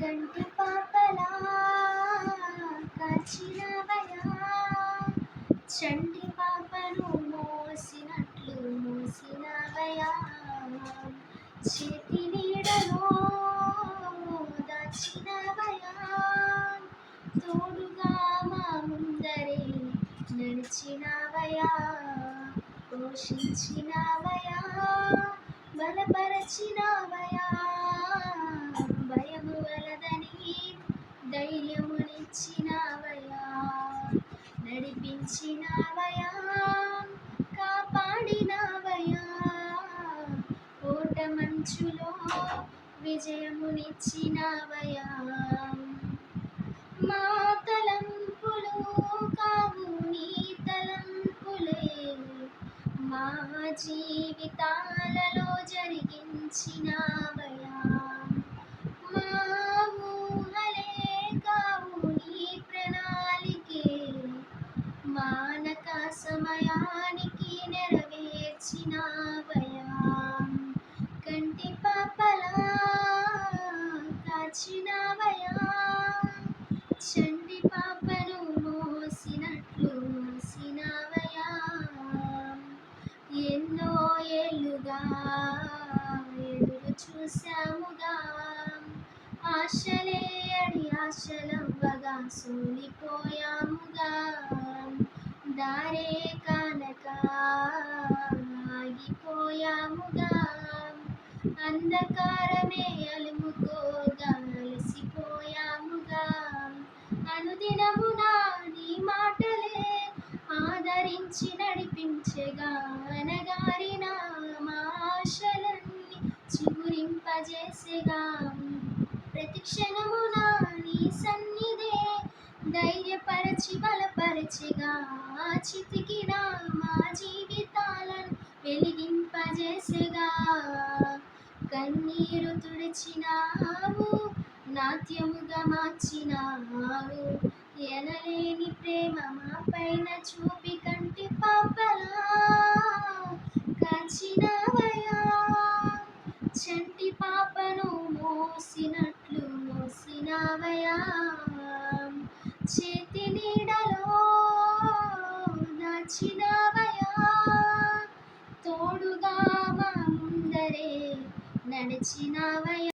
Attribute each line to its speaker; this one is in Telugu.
Speaker 1: కంటి పాపలా కాచినవయా, చంటి పాపను మోసినట్లు మోసినవయా, చేతి నీడలో దాచినవయా, తోడుగా మా ముందరే నడిచినవయా, పోషించినవయా, బలపరచినవయా, భయము వలదని ధైర్యమునిచ్చినవయా, నడిపించినవయా, కాపాడినవయా, ఓట మంచులో విజయమునిచ్చినవయా, మా తలంపులు కావు నీ తలంపులే, మా జీవితాలలో జరిగించినవయా, మా ఊహలే కావు నీ ప్రణాళికే, మానక సమయానికి నెరవేర్చినవయా, కంటి పాపలా కాచినవయా, చంటి పాపను మోసినట్లు మోసినవయా, ఎన్నో ఏళ్ళుగా ఎదురు చూశాముగా, ఆశలే అడి ఆశలవ్వగా సోలిపోయాముగా, దారే కానక ఆగిపోయాముగా, అంధకారమే అలుముకోగా అలసిపోయాముగా, అనుదినమునా నీ మాటలే ఆదరించి నడిపించగా, అనగారిన మా ఆశలన్నీ చిగురింపజేసేగా, ప్రతి క్షణమునా నీ సన్నిధే ధైర్యపరచి బలపరచిగా, చితికిన మా జీవితాలను వెలిగింపజేసేగా, కన్నీరు తుడిచినావు, నాట్యముగా మార్చినావు, ఎనలేని ప్రేమ మా పైన చూపి కంటి పాపలా కాచినవయా, చంటి పాపను మోసినట్లు మోసినవయా, చేతి నీడలో దాచినవయా, తోడుగా మా ముందరే నడిచినవయా.